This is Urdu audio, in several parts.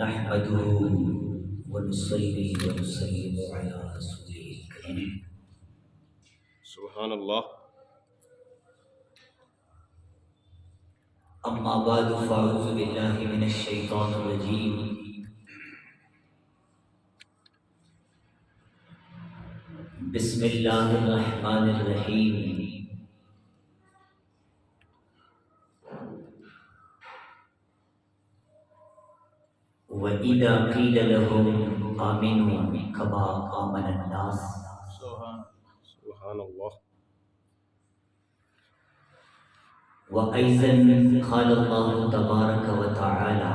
نحمده ونصلي ونسلم على رسوله الكريم. سبحان اللہ. أما بعد فأعوذ بالله من الشيطان الرجيم. بسم الله الرحمن الرحيم. وَإِذَا قِيلَ لَهُمْ آمِنُوا كَمَا آمَنَ النَّاسُ. سبحان اللہ. وأيضا قال الله تبارك وتعالى: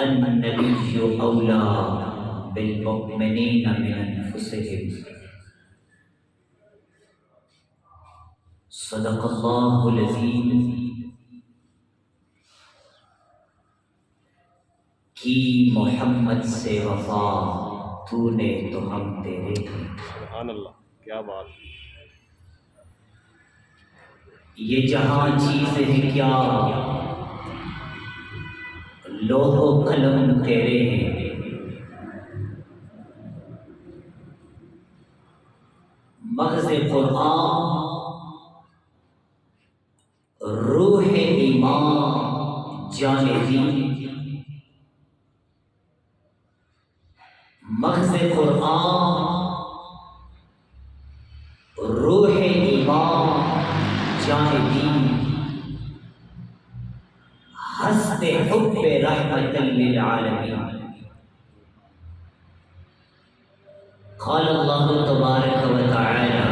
النبي أولى بالمؤمنين من أنفسهم. صدق الله العظيم. کی محمد سے وفا تو نے تو ہم تیرے تھے. سبحان اللہ. کیا بات. یہ جہاں چیز ہے کیا لوح و قلم تیرے ہیں. مغز قرآن روح ایمان جان دین. مغز قرآن روح ایمان جان دین. حسب حب رحمت للعالمین. قال اللہ تبارک و تعالی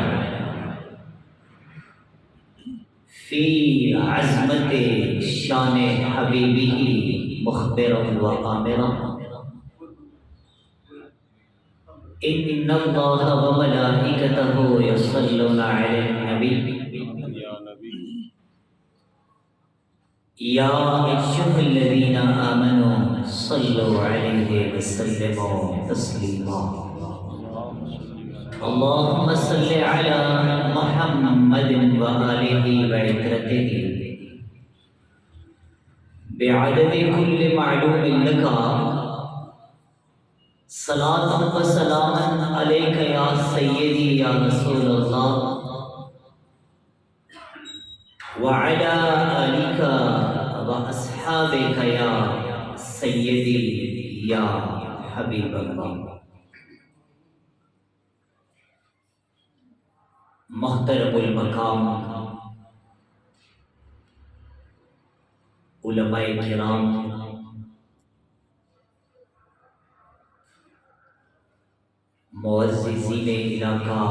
فی عظمت شان حبیبہ مخبرا و آمرا ان اللہ و ملائکتہ یصلون علی النبی یا نبی. یا ایھا الذین آمنوا صلوا علیہ وسلموا تسلیما. اللهم صل على محمد وآله وعترته بعدد كل معلوم لك صلاة وسلاما عليك يا سيدي يا رسول الله وعلى آلك وأصحابك يا سيدي يا حبيب الله. محترم المقام علماء کرام، معززین علاقہ،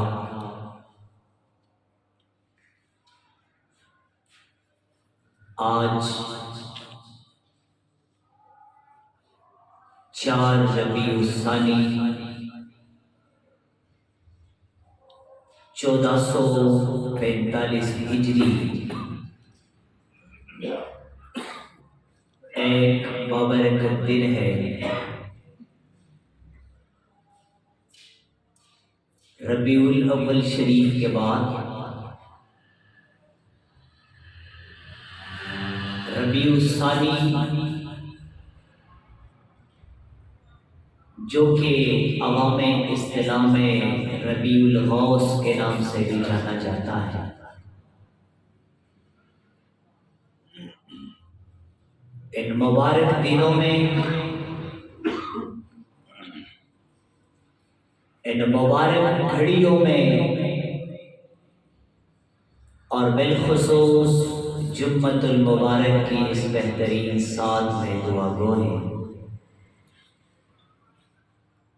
آج 4 ربیع الثانی 1445 ہجری ایک بابرکت دن ہے. ربیع الاول شریف کے بعد ربیع الثانی جو کہ عوام اصطلاح میں ربیع الغوث کے نام سے بھی جانا جاتا ہے. ان مبارک دنوں میں، ان مبارک گھڑیوں میں، اور بالخصوص جمعۃ المبارک کی اس بہترین سال میں دعا گو ہیں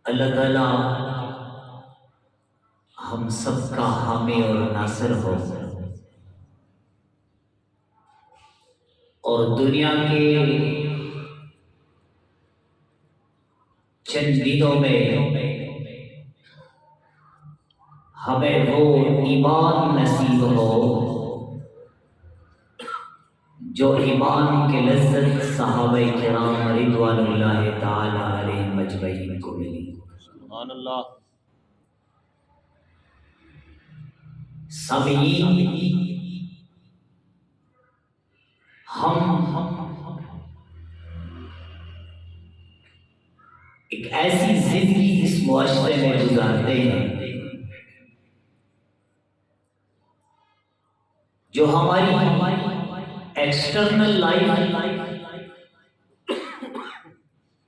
اللہ تعالیٰ ہم سب کا حامی اور ناصر ہو، اور دنیا کے چند دنوں میں ہمیں وہ ایمان نصیب ہو جو ایمان کے لذت صحابہ کرام رضوان اللہ تعالی علیہم اجمعین کو ملی. سبحان اللہ. سامعین، ہم ایک ایسی زندگی اس معاشرے میں گزارتے ہیں جو ہماری ایکسٹرنل لائف،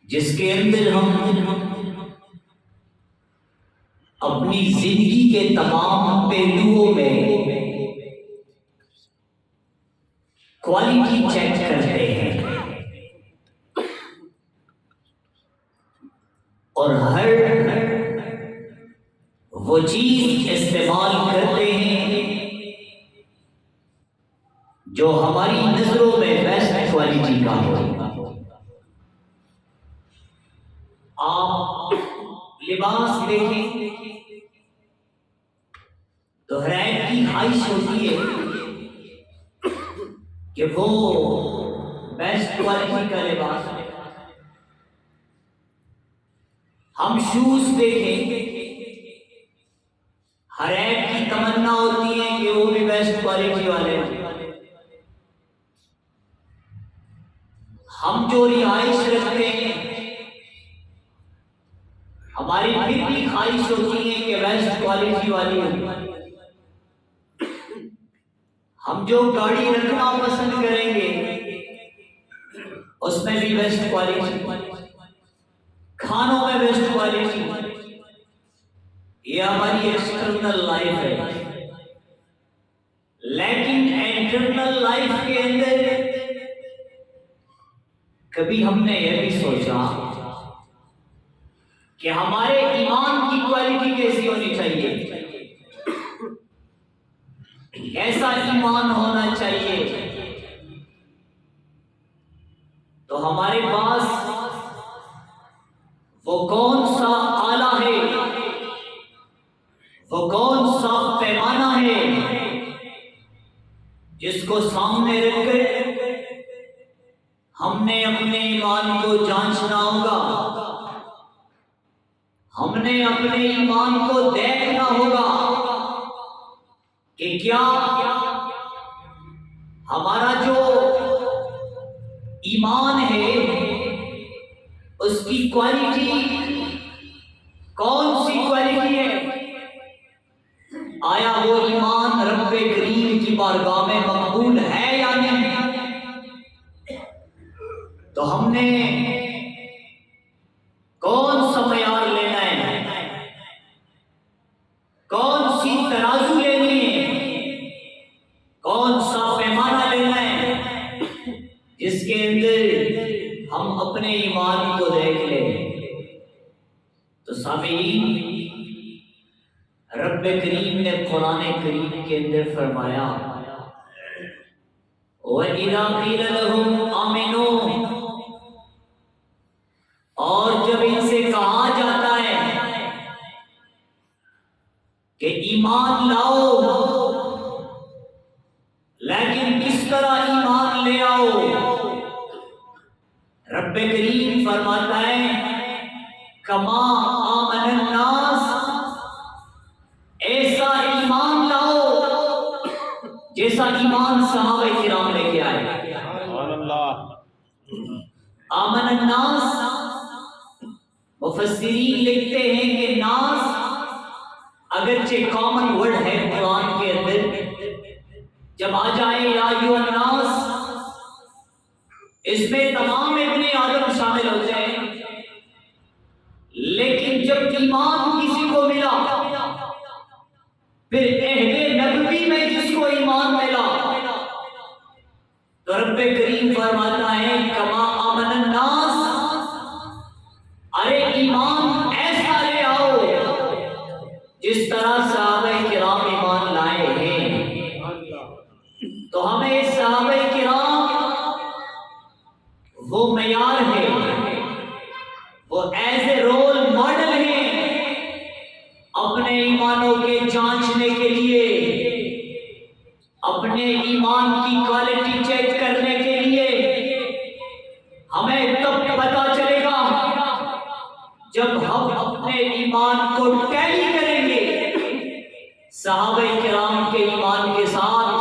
جس کے اندر ہم اپنی زندگی کے تمام پہلوؤں میں کوالٹی چیک کرتے ہیں اور ہر وہ چیز استعمال کرتے ہیں جو ہماری نظروں میں بیسٹ کوالٹی کا ہو۔ آپ لباس دیکھیں تو ہر ایک کی خواہش ہوتی ہے کہ وہ بیسٹ کوالٹی کا لباس ہے۔ ہم شوز دیکھیں، ہر ایک کی تمنا ہوتی ہے کہ وہ بھی بیسٹ کوالٹی والے ہیں۔ ہم جو رہائش رکھتے ہیں، ہماری پھر بھی خواہش ہوتی ہے کہ بیسٹ کوالٹی والی ہو۔ ہم جو گاڑی رکھنا پسند کریں گے اس میں بھی بیسٹ کوالٹی، کھانوں میں بیسٹ کوالٹی۔ یہ ہماری ایکسٹرنل لائف ہے، لیکن انٹرنل لائف کے اندر کبھی ہم نے یہ بھی سوچا کہ ہمارے ایمان کی کوالٹی کیسی ہونی چاہیے، کیسا ایمان ہونا چاہیے؟ تو ہمارے پاس وہ کون سا آلہ ہے، وہ کون سا پیمانہ ہے جس کو سامنے رکھ کر ہم نے اپنے ایمان کو جانچنا ہوگا، ہم نے اپنے ایمان کو دیکھنا ہوگا کہ کیا ہمارا جو ایمان ہے اس کی کوالٹی کون سی کوالٹی ہے؟ آیا وہ ایمان رب کریم کی بارگاہ میں مقبول ہے یا نہیں؟ تو ہم نے کون سا معیار لینا ہے، کون سی ترازو لینی ہے، کون سا پیمانہ لینا ہے جس کے اندر ہم اپنے ایمان کو دیکھ لیں؟ تو سامعین، رب کریم نے قرآن کریم کے اندر فرمایا وَإِذَا قِيلَ لَهُمْ آمِنُوا، اور جب ان سے کہا جاتا ہے کہ ایمان لاؤ، لیکن کس طرح ایمان لے آؤ؟ رب کریم فرماتا ہے کما آمن الناس، ایسا ایمان لاؤ جیسا ایمان صحابہ کرام لے کے آئے۔ سبحان اللہ۔ آمن الناس، مفسرین لکھتے ہیں کہ ناس اگرچہ کامن ورڈ ہے قرآن کے اندر، جب آ جائے یا ایھا الناس، اس میں تمام ابن آدم شامل ہوتے ہیں، لیکن جب ایمان کسی کو ملا، پھر عہد نبوی میں جس کو ایمان ملا، تو رب کریم فرماتا ہے کما آمن الناس، ارے ایمان ایسا لے آؤ جس طرح صحابہ کرام ایمان لائے ہیں۔ تو ہمیں صحابہ کرام وہ معیار ہے، وہ ایز اے رول ماڈل ہیں اپنے ایمانوں کے جانچنے کے لیے، اپنے ایمان کی کوالٹی چیک کرنے کے لیے۔ ہمیں تب پتا چلے گا جب ہم اپنے ایمان کو ٹیلی کریں گے صحابہ کرام کے ایمان کے ساتھ۔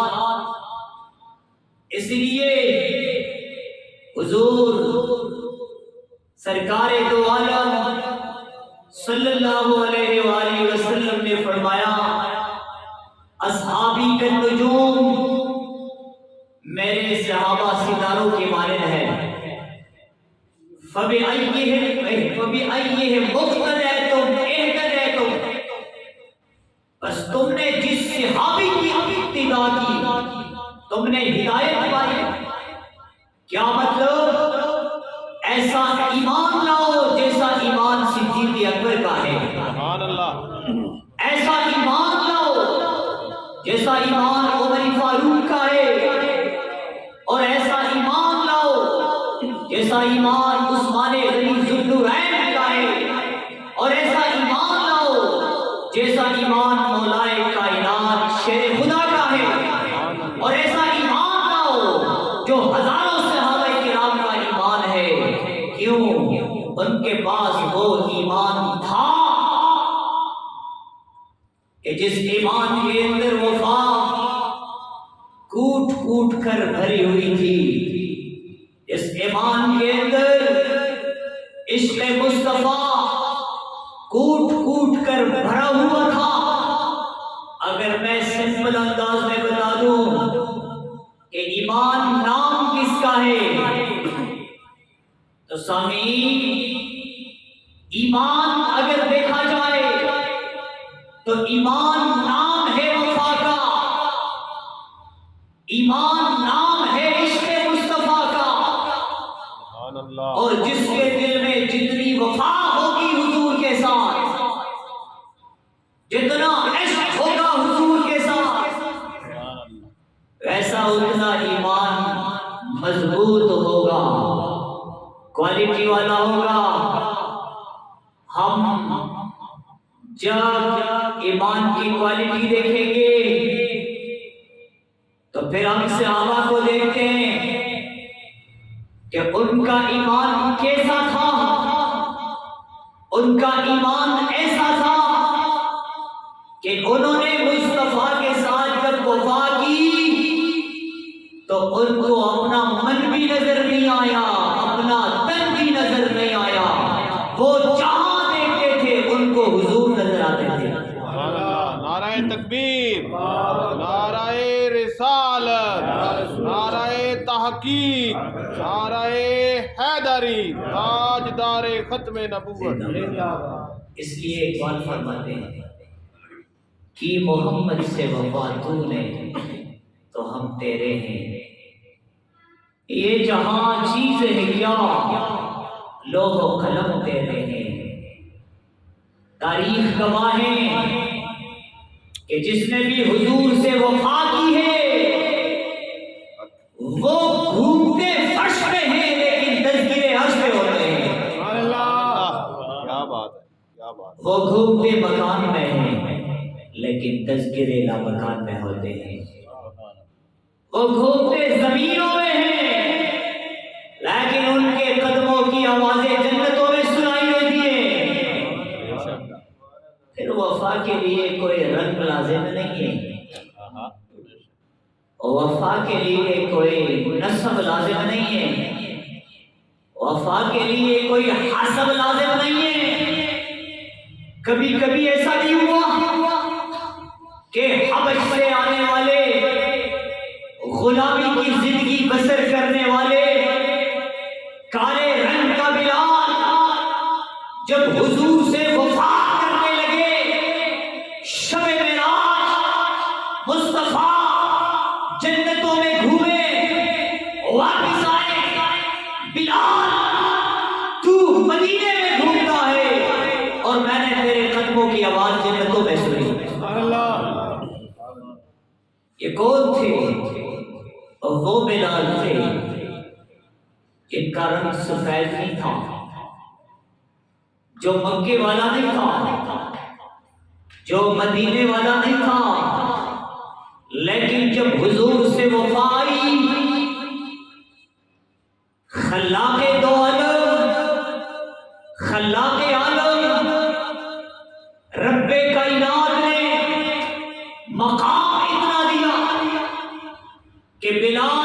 اس لیے حضور سرکار دو عالم صلی اللہ علیہ وآلہ وسلم نے فرمایا اصحابی کالنجوم، میرے صحابہ ستاروں کی مانند ہے، فَبِأَيِّهِمْ مُقْتَدَیتُمْ اهْتَدَیتُمْ، بس تم نے جس صحابی کی اقتدا کی تم نے ہدایت پائی۔ کیا مطلب؟ ایسا ایمان لاؤ جیسا ایمان صدیق اکبر کا ہے، سبحان اللہ، ایسا ایمان لاؤ جیسا ایمان عمر فاروق کا ہے، اور ایسا ایمان لاؤ جیسا ایمان عثمان غنی ذوالنورین کا ہے، اور ایسا ایمان لاؤ جیسا ایمان مولائے کائنات شیر خدا کا ہے، اور ایسا ایمان لاؤ جو ہزاروں صحابہ کرام کا ایمان ہے۔ کیوں؟ ان کے پاس وہ ایمان تھا کہ جس ایمان کے اندر وفا کوٹ کوٹ کر بھری ہوئی تھی، اس ایمان کے اندر عشق مصطفیٰ کوٹ کوٹ کر بھرا ہوا تھا۔ اگر میں سمپل انداز میں بتا دوں کہ ایمان نام کس کا ہے تو سامعین، ایمان اگر دیکھا جائے تو ایمان نام ہے وفا کا، ایمان نام ہے عشق مصطفیٰ کا، سبحان اللہ، اور جس کے دل میں جتنی وفا ہوگی حضور کے ساتھ، جتنا عشق ہوگا حضور کے ساتھ، سبحان اللہ، ویسا اتنا ایمان مضبوط ہوگا، کوالٹی والا ہوگا۔ ہم جب ایمان کی کوالٹی دیکھیں گے تو پھر ہم صحابہ کو دیکھتے ہیں کہ ان کا ایمان کیسا تھا، ان کا ایمان ایسا تھا کہ انہوں نے مصطفیٰ کے ساتھ جب وفا کی تو ان کو اپنا من بھی نظر نہیں آیا، اپنا تن بھی نظر نہیں آیا، وہ جہاں دیکھتے تھے ان کو حضور نظر آتے تھے۔ سبحان اللہ، نعرہ تکبیر، نعرہ رسالت، نعرہ تحقیق، نعرہ حیدری، تاجدار ختم نبوت۔ اس لیے اقبال فرماتے ہیں کہ محمد سے وفا تو نے تو ہم تیرے ہیں، یہ جہاں چیز ہے کیا لوح و قلم تیرے ہیں۔ تاریخ گواہ ہے کہ جس نے بھی حضور سے وفا کی ہے وہ گھومتے فرش پہ ہیں لیکن تذکرے عرش پہ ہوتے ہیں۔ سبحان اللہ، کیا بات ہے، کیا بات ہے۔ وہ گھومتے مکان میں ہیں لیکن تذکرے لا مکان میں ہوتے ہیں۔ وہ گھومتے زمینوں میں ہیں لیکن ان کے قدموں کی آوازیں جنتوں میں سنائی دیتی ہیں۔ پھر وفا کے لیے کوئی رنگ لازم نہیں ہے، وفا کے لیے کوئی نسب لازم نہیں ہے، وفا کے لیے کوئی حسب لازم نہیں ہے۔ کبھی کبھی ایسا بھی ہوا کہ حبش سے آنے والے غلامی کی زندگی بسر کرنے والے کالے رنگ کا بلال جب حضور سے وفا کرنے لگے، شب معراج مصطفیٰ جنتوں میں گھومے، واپس آئے، بلال تو مدینے میں گھومتا ہے اور میں نے تیرے قدموں کی آواز جنتوں میں سنی۔ یہ کون تھے؟ اور وہ بلال تھے جن کا رنگ سفید نہیں تھا، جو مکے والا نہیں تھا، جو مدینے والا نہیں تھا، لیکن جب حضور سے وفا آئی، خلاق دو عالم، خلاق عالم رب کائنات نے مقام اتنا دیا کہ بلال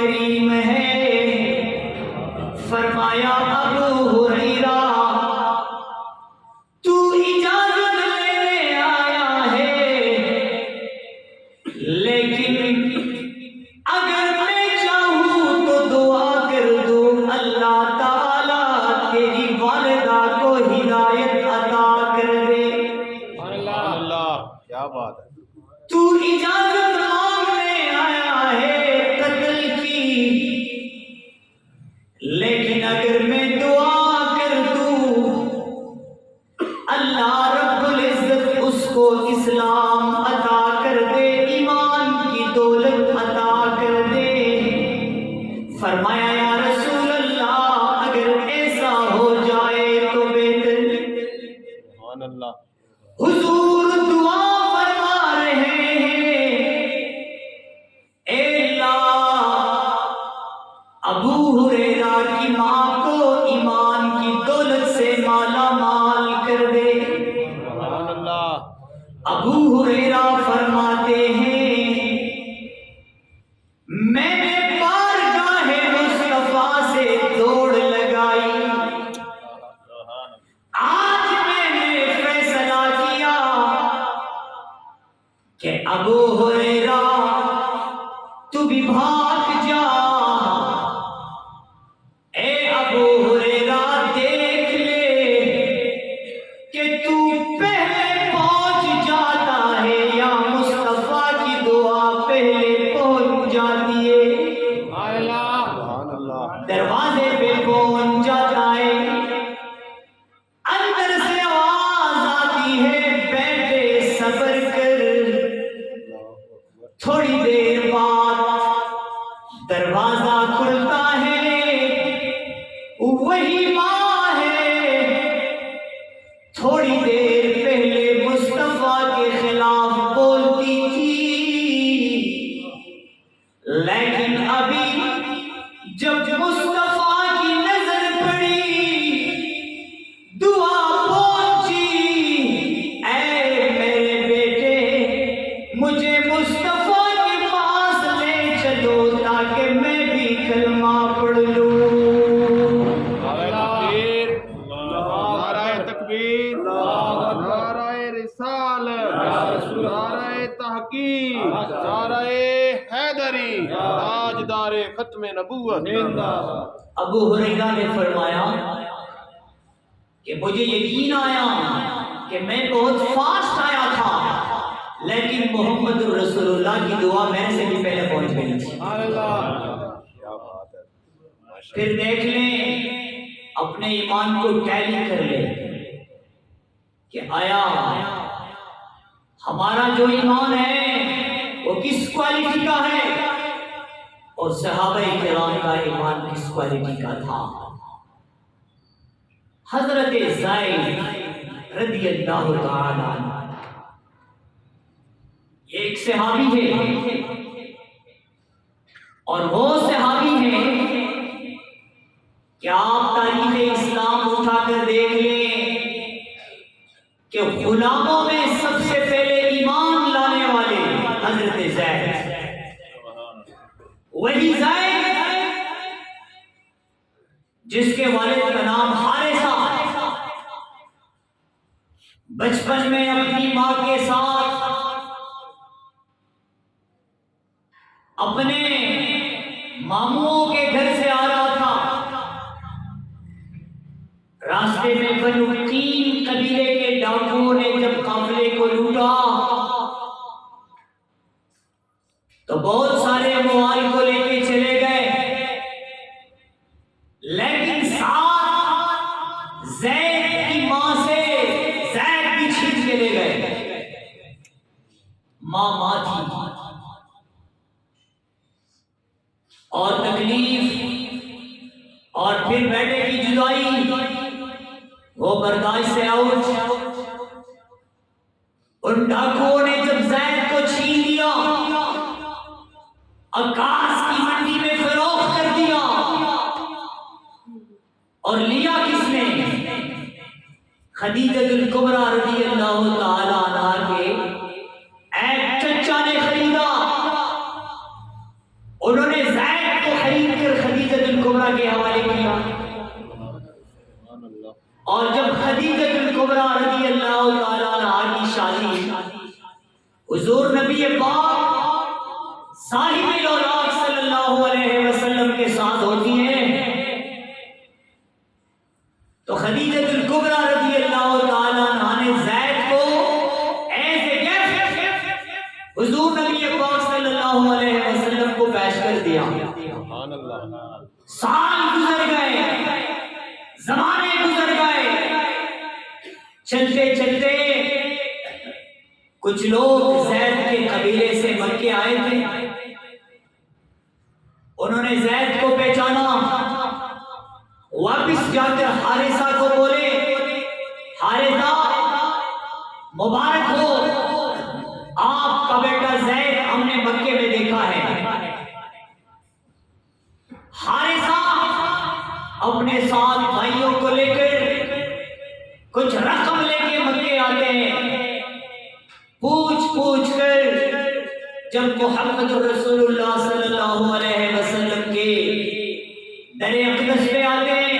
کریم ہے. فرمایا ابو ہریرہ تو اجازت لینے آیا ہے، لیکن اگر میں چاہوں تو دعا کر دوں اللہ تعالی تیری والدہ کو ہدایت عطا کر دے. اللہ کیا بات ہے. تو اجازت مانگنے آیا ہے قتل کی، لیکن اگر میں دعا کر دوں اللہ رب العزت اس کو اسلام عطا کر دے، ایمان کی دولت عطا کر دے. فرمایا یا رسول اللہ اگر ایسا ہو جائے تو بہتر. سبحان اللہ. حضور دعا فرما رہے ہیں، اے اللہ ابو ہریرہ کی ماں کو ایمان کی دولت سے مالا مال کر دے. سبحان اللہ. ابو ہریرہ فرماتے ہیں میں نے بارگاہ مصطفیٰ سے دوڑ لگائی، آج میں نے فیصلہ کیا کہ ابو ہریرہ تو بھی بھاگ جا. اے ابو ہریرہ دیکھ لے کہ تو پہلے پہنچ جاتا ہے یا مصطفیٰ کی دعا پہلے پہنچ جاتی ہے. سبحان اللہ. دروازے پہ پہنچ جاتا ہے، اندر سے آواز آتی ہے بیٹے صبر کر. تھوڑی دیر بعد دروازہ کھلتا ہے، وہی ماں ہے تھوڑی دیر پہلے مصطفیٰ کے خلاف بولتی تھی، لیکن ابھی جب مصطفیٰ کی نظر پڑی دعا پہنچی، اے میرے بیٹے مجھے مصطفیٰ کے پاس لے چلو تاکہ میں بھی کلمہ پڑھ لوں. نعرہ تکبیر، نعرہ رسالت، نعرہ تحقیق، نعرہ حیدری، تاجدار ختم نبوت. ابو ہریرہ نے فرمایا کہ مجھے یقین آیا کہ میں بہت فاسٹ آیا تھا، لیکن محمد رسول اللہ کی دعا میرے سے بھی پہلے پہنچ گئی تھی. کیا بات ہے. پھر دیکھ لیں اپنے ایمان کو ٹیلی کر لیں کہ آیا ہمارا جو ایمان ہے وہ کس کوالٹی کا ہے اور صحابہ کرام کا ایمان کس کوالٹی کا تھا. حضرت زید رضی اللہ تعالی عنہ یہ ایک صحابی ہے، اور وہ صحابی ہے کہ آپ تاریخ اسلام اٹھا کر دیکھ لیں کہ غلاموں میں سب سے پہلے ایمان لانے والے حضرت زید، وہی زید جس کے والد کا نام حارثہ. بچپن میں اپنی ماں کے ساتھ اپنے ماموں کے گھر سے آ رہا تھا. راستے میں بنو تین قبیلے کے ڈاکوؤں نے جب قافلے کو لوٹا تو بہت سارے اموال کو لے کے چلے گئے، لیکن ساتھ زید کی ماں سے زید بھی چھین کے لے گئے. ماں تھی اور تکلیف اور پھر بیٹے کی جدائی وہ برداشت سے آؤٹ. ان ڈاکوؤں نے جب زید کو چھین لیا، عکاس کی منڈی میں فروخت کر دیا، اور لیا کس نے؟ خدیجہ الکبریٰ رضی اللہ تعالی عنہا کے ایک چچا نے خریدا. انہوں نے زید کو کے حوالے کیا. اور جب خدیجہ الکبریٰ رضی اللہ تعالیٰ عنہا کی شادی حضور نبی پاک صاحب الاوراق صلی اللہ علیہ وسلم کے ساتھ ہوتی ہے تو خدیجہ الکبریٰ رضی اللہ تعالیٰ عنہا نے زید کو ایز اے گفٹ حضور نبی پاک صلی اللہ علیہ وسلم کو پیش کر دیا. سال گزر گئے، زمانے گزر گئے، چلتے چلتے کچھ لوگ زید کے قبیلے سے مکے آئے تھے. انہوں نے زید کو پہچانا، واپس جا کر حارثہ کو بولے حارثہ مبارک ہو، آپ کا بیٹا زید ہم نے مکے میں دیکھا ہے. حارثہ اپنے ساتھ بھائیوں کو لے کر کچھ رقم لے کے مکے آتے ہیں. پوچھ کر جب محمد رسول اللہ صلی اللہ علیہ وسلم کے در اقدس پہ آتے ہیں،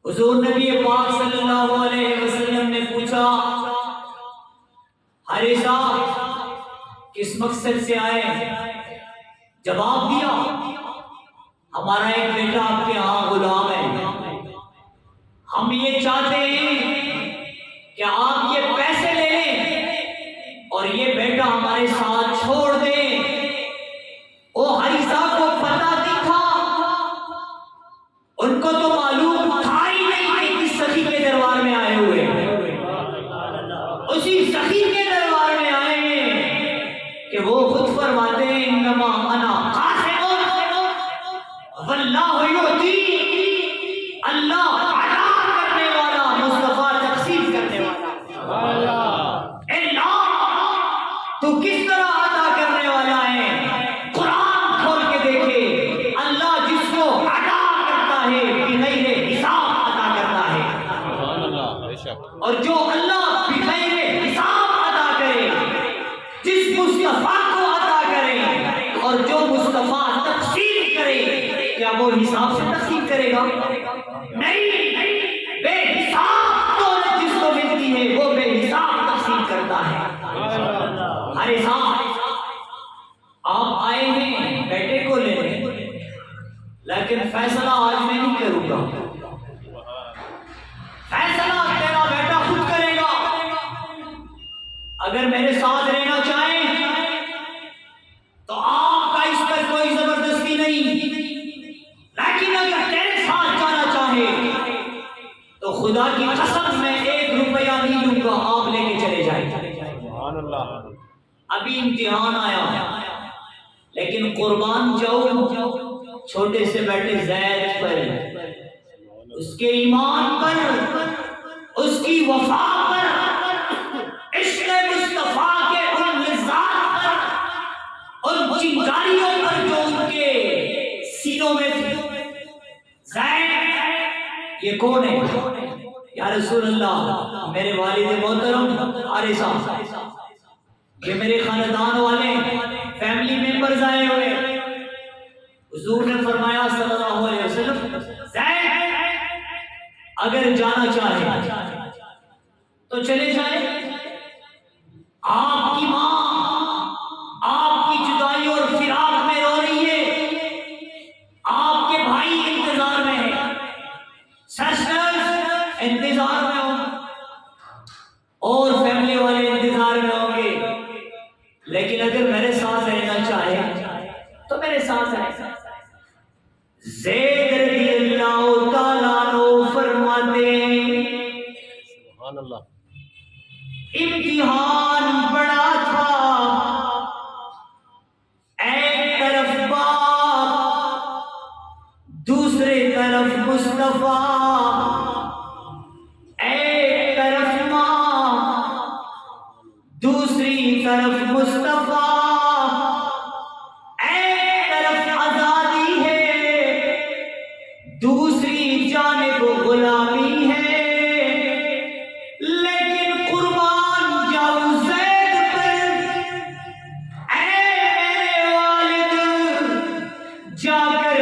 حضور نبی پاک صلی اللہ علیہ وسلم نے پوچھا حارثہ کس مقصد سے آئے؟ جواب دیا ہمارا ایک بیٹا آپ کے ہاں غلام ہے، ہم یہ چاہتے ہیں کہ آپ یہ پیسے لے لیں اور یہ بیٹا ہمارے ساتھ چھوڑ دیں. وہ حارثہ کو پتہ نہیں تھا، ان کو تو معلوم تھا ہی نہیں کہ کس سخی کے دربار میں آئے ہوئے، اسی سخی کے دربار میں آئے ہیں کہ وہ خود فرماتے ہیں انما انا قاسم واللہ یعطی، اللہ عطا کرنے والا، مصطفیٰ تقسیم کرنے والا. تو کس طرح عطا کرنے والا ہے؟ قرآن کھول کے دیکھے، اللہ جس کو عطا کرتا ہے بغیر حساب عطا کرتا ہے، اور جو اللہ بغیر حساب عطا کرے، جس مصطفیٰ کو عطا کرے اور جو مصطفیٰ تقسیم کرے، کیا وہ حساب سے تقسیم کرے گا؟ نہیں، بے حساب دولت جس کو ملتی ہے وہ بے حساب تقسیم کرتا ہے. ارے صاحب آپ آئے ہیں بیٹے کو لینے، لیکن فیصلہ آج میں نہیں کروں گا، فیصلہ تیرا بیٹا خود کرے گا. اگر میرے ساتھ رہنا چاہیں تو آپ کا اس پر کوئی زبردستی نہیں، لیکن اگر تیرے ساتھ جانا چاہے تو خدا کی قسم میں 1 روپیہ نہیں لوں گا، آپ لے کے چلے جائیں. ابھی امتحان آیا، لیکن قربان جاؤں چھوٹے سے بیٹے زید پر، اس کے ایمان پر، اس کی وفا پر، عشق مصطفیٰ کے ان لذات پر، ان چنگاریوں پر جو ان کے سینوں میں تھی. زید یہ کون ہے؟ یا رسول اللہ میرے والد محترم حارثہ، یہ میرے خاندان والے فیملی ممبرز آئے ہوئے. حضور نے فرمایا صلی اللہ علیہ وسلم زید اگر جانا چاہے تو چلے جائے، آپ کی ماں آپ کی جدائی اور فراق میں رو رہی ہے، آپ کے بھائی انتظار میں ہیں، سسٹرز انتظار میں ہوں، اور فیملی والے انتظار میں ہوں گے. لیکن اگر میرے ساتھ رہنا چاہے تو میرے ساتھ رہے. زید رضی اللہ تعالیٰ عنہ فرماتے سبحان اللہ، امتحان بڑا تھا، ایک طرف باپ، دوسرے طرف مصطفیٰ، ایک طرف ماں، دوسری طرف مصطفیٰ، ایک طرف آزادی ہے، دوسری جانب غلامی ہے. لیکن قربان جاؤں زید پر، اے میرے والد، جا کر